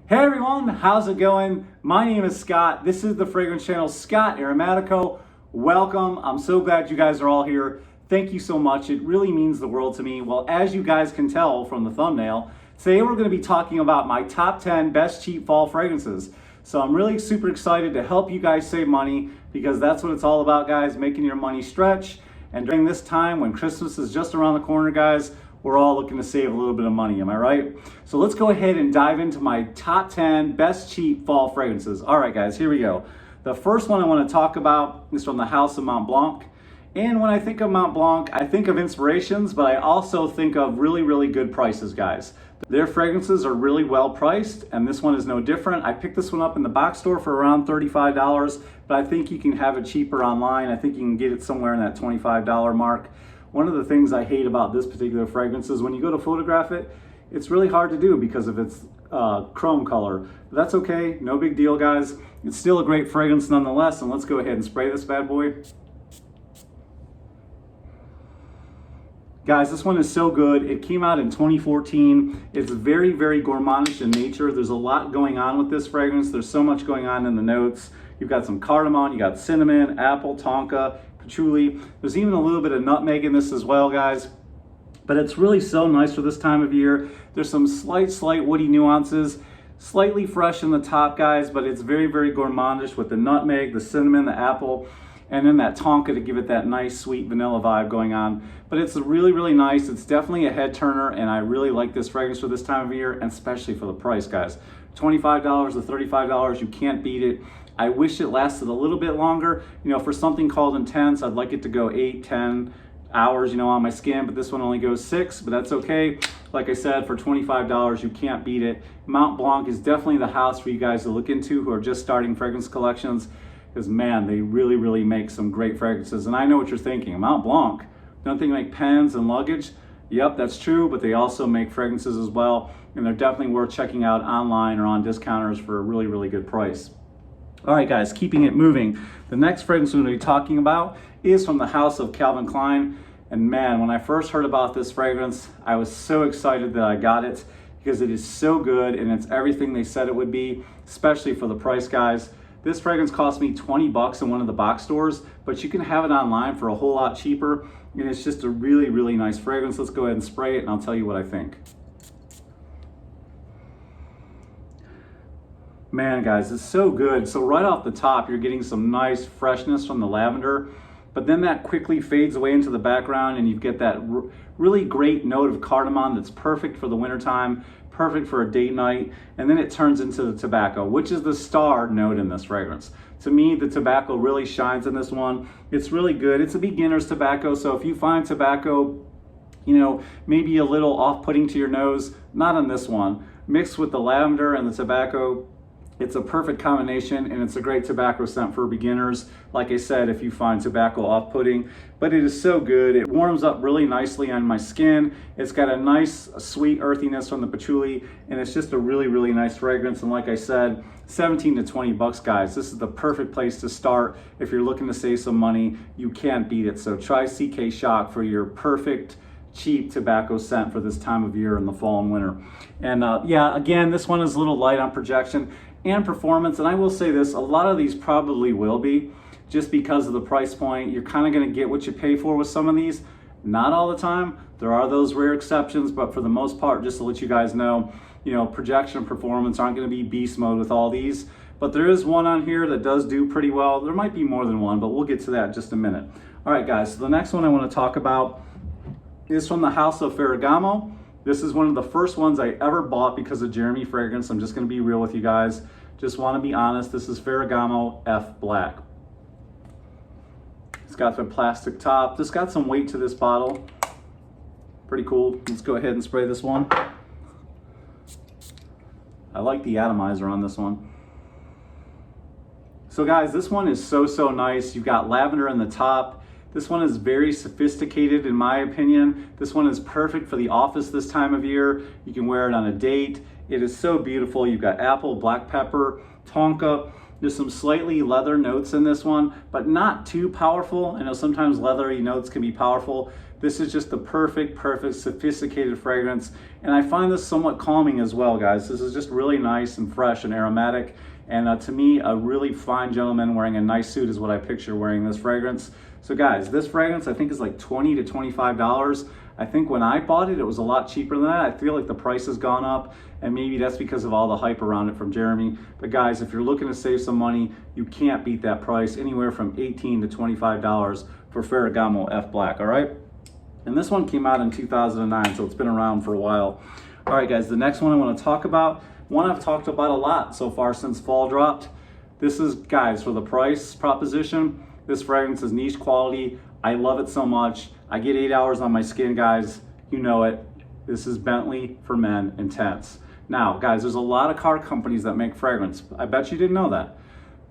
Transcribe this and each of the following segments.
Hey everyone, how's it going? My name is Scott. This is the fragrance channel, Scott Aromatico. Welcome. I'm so glad you guys are all here. Thank you so much. It really means the world to me. Well, as you guys can tell from the thumbnail, today we're going to be talking about my top 10 best cheap fall fragrances. So I'm really super excited to help you guys save money because that's what it's all about, guys, making your money stretch. And during this time when Christmas is just around the corner, guys, we're all looking to save a little bit of money, am I right? So let's go ahead and dive into my top 10 best cheap fall fragrances. All right, guys, here we go. The first one I want to talk about is from the house of Mont Blanc. And when I think of Mont Blanc, I think of inspirations, but I also think of really, really good prices, guys. Their fragrances are really well priced, and this one is no different. I picked this one up in the box store for around $35, but I think you can have it cheaper online. I think you can get it somewhere in that $25 mark. One of the things I hate about this particular fragrance is when you go to photograph it, it's really hard to do because of its chrome color. But that's okay, no big deal, guys. It's still a great fragrance nonetheless, and let's go ahead and spray this bad boy. Guys, this one is so good. It came out in 2014. It's very, very gourmandish in nature. There's a lot going on with this fragrance. There's so much going on in the notes. You've got some cardamom, you got cinnamon, apple, tonka, patchouli. There's even a little bit of nutmeg in this as well, guys. But it's really so nice for this time of year. There's some slight woody nuances, slightly fresh in the top, guys, but it's very, very gourmandish with the nutmeg, the cinnamon, the apple, and then that tonka to give it that nice sweet vanilla vibe going on. But it's really, really nice. It's definitely a head turner, and I really like this fragrance for this time of year, and especially for the price, guys. $25 to $35, you can't beat it. I wish it lasted a little bit longer. You know, for something called Intense, I'd like it to go 8, 10 hours, you know, on my skin, but this one only goes 6, but that's okay. Like I said, for $25, you can't beat it. Mont Blanc is definitely the house for you guys to look into who are just starting fragrance collections, because man, they really, really make some great fragrances. And I know what you're thinking, Mont Blanc, don't they make pens and luggage? Yep, that's true, but they also make fragrances as well, and they're definitely worth checking out online or on discounters for a really, really good price. All right, guys, keeping it moving. The next fragrance we're going to be talking about is from the house of Calvin Klein. And man, when I first heard about this fragrance, I was so excited that I got it because it is so good and it's everything they said it would be, especially for the price, guys. This fragrance cost me 20 bucks in one of the box stores, but you can have it online for a whole lot cheaper. And it's just a really, really nice fragrance. Let's go ahead and spray it and I'll tell you what I think. Man, guys, it's so good. So right off the top, you're getting some nice freshness from the lavender, but then that quickly fades away into the background and you get that really great note of cardamom that's perfect for the wintertime, perfect for a date night, and then it turns into the tobacco, which is the star note in this fragrance. To me, the tobacco really shines in this one. It's really good. It's a beginner's tobacco, so if you find tobacco, you know, maybe a little off-putting to your nose, not on this one. Mixed with the lavender and the tobacco, it's a perfect combination, and it's a great tobacco scent for beginners. Like I said, if you find tobacco off-putting, but it is so good. It warms up really nicely on my skin. It's got a nice sweet earthiness from the patchouli, and it's just a really, really nice fragrance. And like I said, 17 to 20 bucks, guys. This is the perfect place to start. If you're looking to save some money, you can't beat it. So try CK Shock for your perfect cheap tobacco scent for this time of year in the fall and winter. And yeah, again, this one is a little light on projection and performance, and I will say this, a lot of these probably will be, just because of the price point. You're kind of going to get what you pay for with some of these. Not all the time. There are those rare exceptions, but for the most part, just to let you guys know, you know, projection and performance aren't going to be beast mode with all these, but there is one on here that does do pretty well. There might be more than one, but we'll get to that in just a minute. All right, guys, so the next one I want to talk about is from the house of Ferragamo. This is one of the first ones I ever bought because of Jeremy fragrance. I'm just going to be real with you guys. Just want to be honest. This is Ferragamo F Black. It's got the plastic top. This got some weight to this bottle. Pretty cool. Let's go ahead and spray this one. I like the atomizer on this one. So guys, this one is so nice. You've got lavender in the top. This one is very sophisticated in my opinion. This one is perfect for the office this time of year. You can wear it on a date. It is so beautiful. You've got apple, black pepper, tonka. There's some slightly leather notes in this one, but not too powerful. I know sometimes leathery notes can be powerful, This is just the perfect, sophisticated fragrance. And I find this somewhat calming as well, guys. This is just really nice and fresh and aromatic. And to me, a really fine gentleman wearing a nice suit is what I picture wearing this fragrance. So guys, this fragrance I think is like $20 to $25. I think when I bought it, it was a lot cheaper than that. I feel like the price has gone up, and maybe that's because of all the hype around it from Jeremy. But guys, if you're looking to save some money, you can't beat that price, anywhere from $18 to $25 for Ferragamo F Black, all right? And this one came out in 2009, so it's been around for a while. All right, guys, the next one I want to talk about, one I've talked about a lot so far since fall dropped. This is, guys, for the price proposition, this fragrance is niche quality. I love it so much. I get 8 hours on my skin, guys. You know it. This is Bentley for Men Intense. Now, guys, there's a lot of car companies that make fragrance. I bet you didn't know that.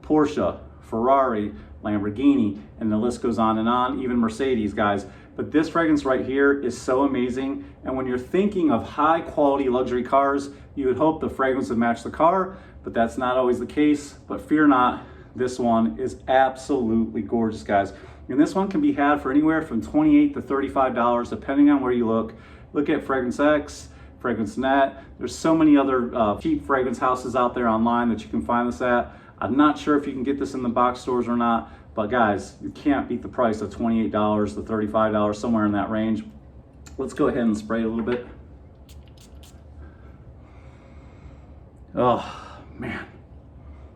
Porsche, Ferrari, Lamborghini, and the list goes on, even Mercedes, guys. But this fragrance right here is so amazing. And when you're thinking of high quality luxury cars, you would hope the fragrance would match the car, but that's not always the case. But fear not, this one is absolutely gorgeous, guys. And this one can be had for anywhere from $28 to $35, depending on where you look. Look at Fragrance X, Fragrance Net. There's so many other cheap fragrance houses out there online that you can find this at. I'm not sure if you can get this in the box stores or not, but guys, you can't beat the price of $28 to $35, somewhere in that range. Let's go ahead and spray a little bit. Oh, man.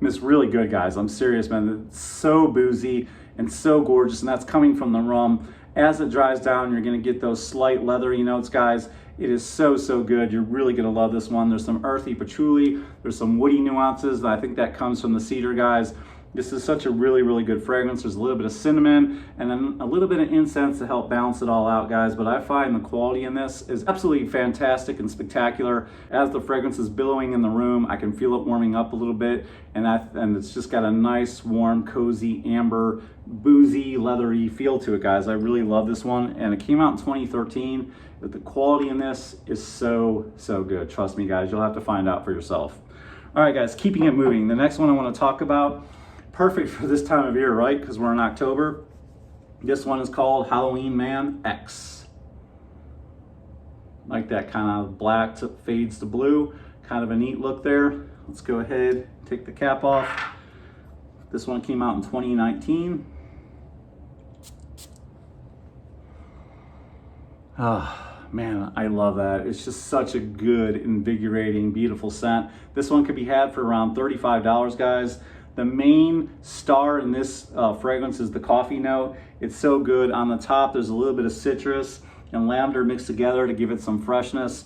It's really good, guys. I'm serious, man. It's so boozy and so gorgeous, and that's coming from the rum. As it dries down, you're gonna get those slight leathery notes, guys. It is so, so good. You're really gonna love this one. There's some earthy patchouli, there's some woody nuances. I think that comes from the cedar, guys. This is such a really, really good fragrance. There's a little bit of cinnamon and then a little bit of incense to help balance it all out, guys. But I find the quality in this is absolutely fantastic and spectacular. As the fragrance is billowing in the room, I can feel it warming up a little bit. And it's just got a nice, warm, cozy, amber, boozy, leathery feel to it, guys. I really love this one. And it came out in 2013. But the quality in this is so, so good. Trust me, guys. You'll have to find out for yourself. All right, guys, keeping it moving. The next one I want to talk about, perfect for this time of year, right? Because we're in October. This one is called Halloween Man X. Like that kind of black fades to blue. Kind of a neat look there. Let's go ahead, take the cap off. This one came out in 2019. Ah, man, I love that. It's just such a good, invigorating, beautiful scent. This one could be had for around $35, guys. The main star in this fragrance is the coffee note. It's so good. On the top, there's a little bit of citrus and lavender mixed together to give it some freshness.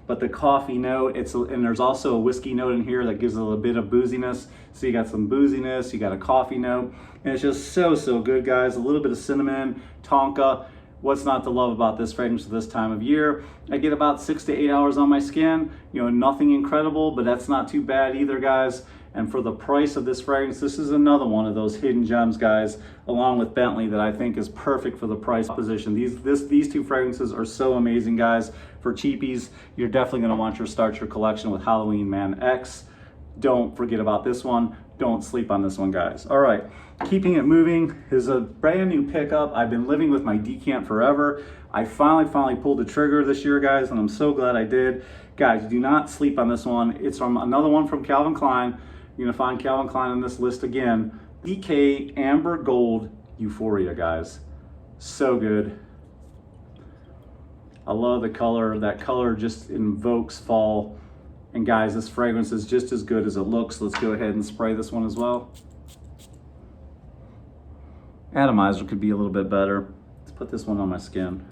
But the coffee note, and there's also a whiskey note in here that gives it a bit of booziness. So you got some booziness, you got a coffee note, and it's just so, so good, guys. A little bit of cinnamon, tonka. What's not to love about this fragrance at this time of year? I get about 6 to 8 hours on my skin. You know, nothing incredible, but that's not too bad either, guys. And for the price of this fragrance, this is another one of those hidden gems, guys, along with Bentley, that I think is perfect for the price position. These two fragrances are so amazing, guys. For cheapies, you're definitely gonna want to start your collection with Halloween Man X. Don't forget about this one. Don't sleep on this one, guys. All right, keeping it moving is a brand new pickup. I've been living with my decant forever. I finally pulled the trigger this year, guys, and I'm so glad I did. Guys, do not sleep on this one. It's from another one from Calvin Klein. You're gonna find Calvin Klein on this list again. EK Amber Gold Euphoria, guys. So good. I love the color. That color just invokes fall. And guys, this fragrance is just as good as it looks. Let's go ahead and spray this one as well. Atomizer could be a little bit better. Let's put this one on my skin.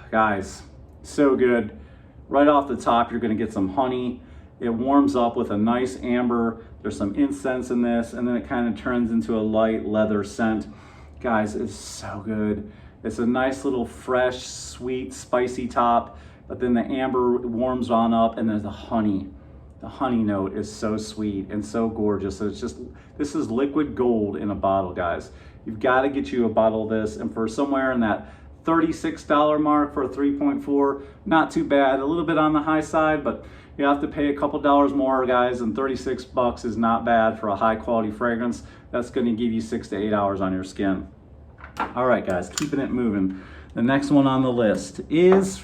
Guys, so good. Right off the top, you're gonna get some honey. It warms up with a nice amber. There's some incense in this, and then it kind of turns into a light leather scent. Guys, it's so good. It's a nice little fresh, sweet, spicy top, but then the amber warms on up, and there's the honey. The honey note is so sweet and so gorgeous. So it's just, this is liquid gold in a bottle, guys. You've got to get you a bottle of this, and for somewhere in that $36 mark for a 3.4, not too bad. A little bit on the high side, but you have to pay a couple dollars more, guys, and 36 bucks is not bad for a high quality fragrance. That's going to give you 6 to 8 hours on your skin. All right, guys, keeping it moving. The next one on the list is,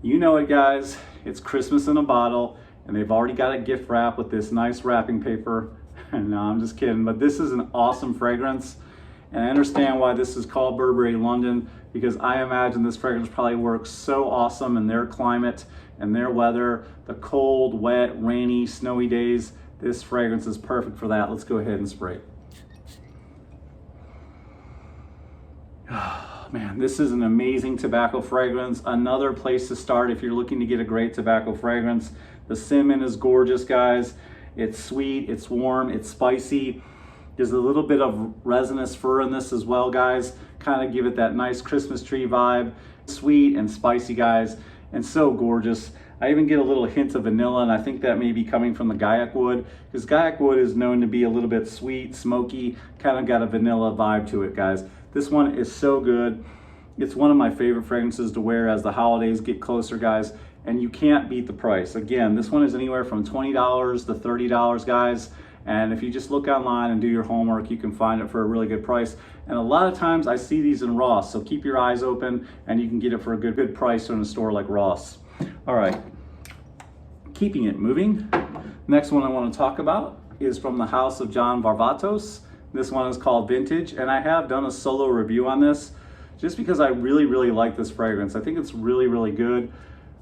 you know it, guys, it's Christmas in a bottle, and they've already got it gift wrapped with this nice wrapping paper. No, I'm just kidding, but this is an awesome fragrance, and I understand why this is called Burberry London, because I imagine this fragrance probably works so awesome in their climate and their weather, the cold, wet, rainy, snowy days. This fragrance is perfect for that. Let's go ahead and spray it. Oh, man, this is an amazing tobacco fragrance. Another place to start if you're looking to get a great tobacco fragrance. The cinnamon is gorgeous, guys. It's sweet, it's warm, it's spicy. There's a little bit of resinous fur in this as well, guys. Kind of give it that nice Christmas tree vibe. Sweet and spicy, guys, and so gorgeous. I even get a little hint of vanilla, and I think that may be coming from the Gaiac wood, because Gaiac wood is known to be a little bit sweet, smoky, kind of got a vanilla vibe to it, guys. This one is so good. It's one of my favorite fragrances to wear as the holidays get closer, guys, and you can't beat the price. Again, this one is anywhere from $20 to $30, guys. And if you just look online and do your homework, you can find it for a really good price. And a lot of times I see these in Ross, so keep your eyes open and you can get it for a good price in a store like Ross. All right, keeping it moving. Next one I want to talk about is from the house of John Varvatos. This one is called Vintage, and I have done a solo review on this just because I really like this fragrance. I think it's really good.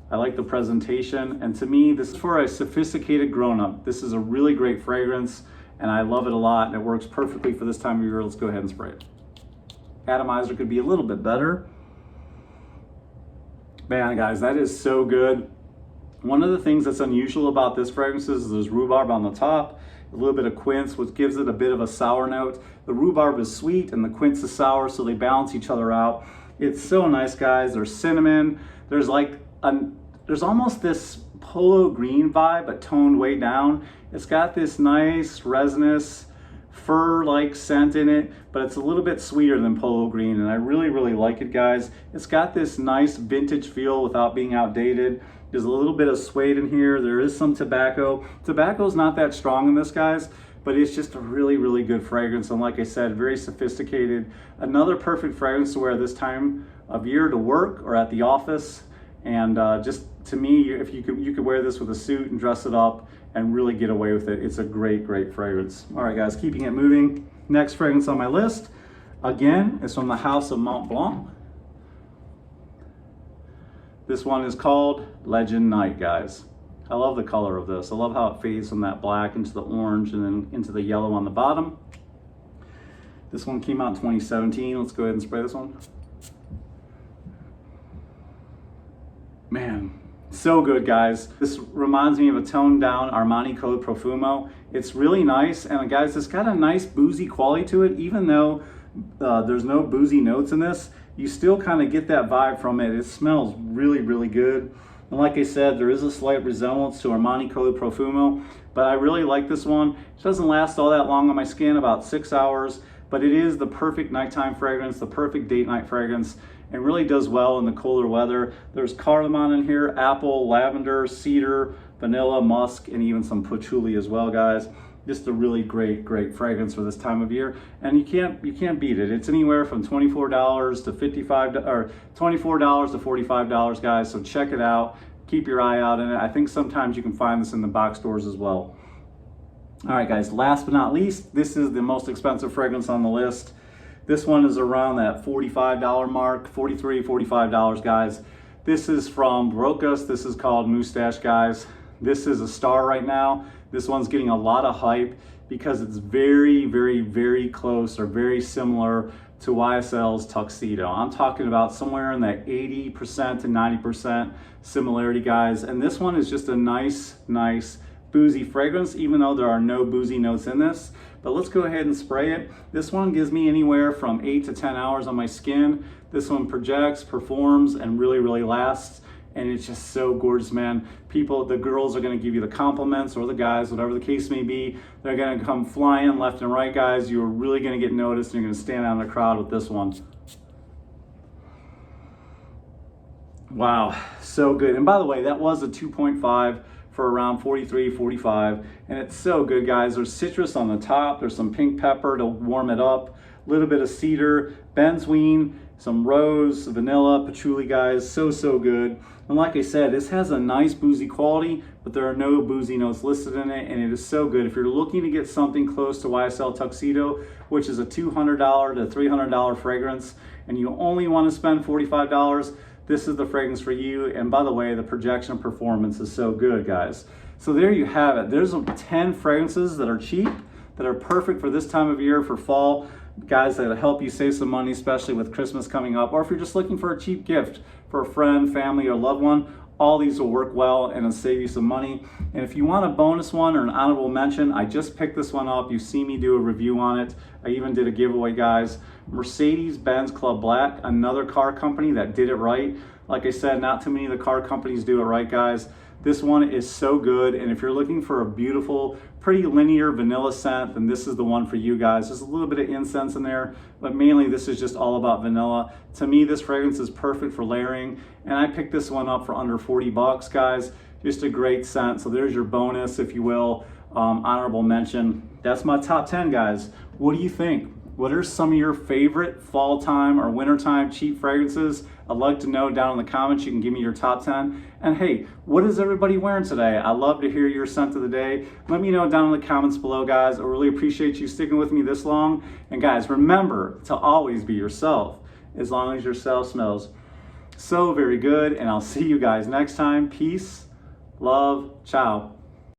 I like the presentation, and to me, this is for a sophisticated grown-up. This is a really great fragrance, and I love it a lot, and it works perfectly for this time of year. Let's go ahead and spray it. Atomizer could be a little bit better. Man, guys, that is so good. One of the things that's unusual about this fragrance is there's rhubarb on the top, a little bit of quince, which gives it a bit of a sour note. The rhubarb is sweet and the quince is sour, so they balance each other out. It's so nice, guys. There's cinnamon. There's there's almost this polo green vibe, but toned way down. It's got this nice resinous fur-like scent in it, but it's a little bit sweeter than polo green, and I really like it, guys. It's got this nice vintage feel without being outdated. There's a little bit of suede in here. There is some tobacco. Tobacco's not that strong in this, guys, but it's just a really good fragrance, and like I said, very sophisticated. Another perfect fragrance to wear this time of year to work or at the office. And just to me, if you could wear this with a suit and dress it up and really get away with it. It's a great fragrance. All right, guys, keeping it moving. Next fragrance on my list, again, is from the house of Mont Blanc. This one is called Legend Night, guys. I love the color of this. I love how it fades from that black into the orange and then into the yellow on the bottom. This one came out in 2017. Let's go ahead and spray this one. Man, so good, guys. This reminds me of a toned down Aromatico Profumo. It's really nice, and guys, it's got a nice boozy quality to it. Even though there's no boozy notes in this, you still kind of get that vibe from it. It smells really good. And like I said, there is a slight resemblance to Aromatico Profumo, but I really like this one. It doesn't last all that long on my skin, about 6 hours, but it is the perfect nighttime fragrance, the perfect date night fragrance, and really does well in the colder weather. There's cardamom in here, apple, lavender, cedar, vanilla, musk, and even some patchouli as well, guys. Just a really great fragrance for this time of year, and you can't beat it. It's anywhere from $24 to $55 or $24 to $45, guys. So check it out. Keep your eye out in it. I think sometimes you can find this in the box stores as well. All right, guys. Last but not least, this is the most expensive fragrance on the list. This one is around that $45 mark, $43, $45, guys. This is from Brocas. This is called Mustache Guys. This is a star right now. This one's getting a lot of hype because it's very close or very similar to YSL's Tuxedo. I'm talking about somewhere in that 80% to 90% similarity, guys. And this one is just a nice boozy fragrance, even though there are no boozy notes in this. But let's go ahead and spray it. This one gives me anywhere from 8 to 10 hours on my skin. This one projects, performs, and really lasts. And it's just so gorgeous, man. The girls are gonna give you the compliments, or the guys, whatever the case may be. They're gonna come flying left and right, guys. You're really gonna get noticed, and you're gonna stand out in the crowd with this one. Wow, so good. And by the way, that was a 2.5 for around 43, 45. And it's so good, guys. There's citrus on the top. There's some pink pepper to warm it up. a little bit of cedar, benzoin, some rose, vanilla, patchouli, guys. So good. And like I said, this has a nice boozy quality, but there are no boozy notes listed in it, and it is so good. If you're looking to get something close to YSL Tuxedo, which is a $200 to $300 fragrance, and you only want to spend $45, this is the fragrance for you. And by the way, the projection performance is so good, guys. So there you have it. There's 10 fragrances that are cheap, that are perfect for this time of year, for fall. Guys, that'll help you save some money, especially with Christmas coming up, or if you're just looking for a cheap gift for a friend, family, or loved one. All these will work well and it'll save you some money. And if you want a bonus one or an honorable mention, I just picked this one up. You see me do a review on it. I even did a giveaway, guys. Mercedes-Benz Club Black, another car company that did it right. Like I said, not too many of the car companies do it right, guys. This one is so good, and if you're looking for a beautiful, pretty linear vanilla scent, then this is the one for you guys. There's a little bit of incense in there, but mainly this is just all about vanilla. To me, this fragrance is perfect for layering, and I picked this one up for under 40 bucks, guys. Just a great scent. So there's your bonus, if you will, honorable mention. That's my top 10, guys. What do you think? What are some of your favorite fall time or winter time cheap fragrances? I'd like to know down in the comments. You can give me your top 10. And hey, what is everybody wearing today? I love to hear your scent of the day. Let me know down in the comments below, guys. I really appreciate you sticking with me this long. And guys, remember to always be yourself, as long as yourself smells so very good. And I'll see you guys next time. Peace, love, ciao.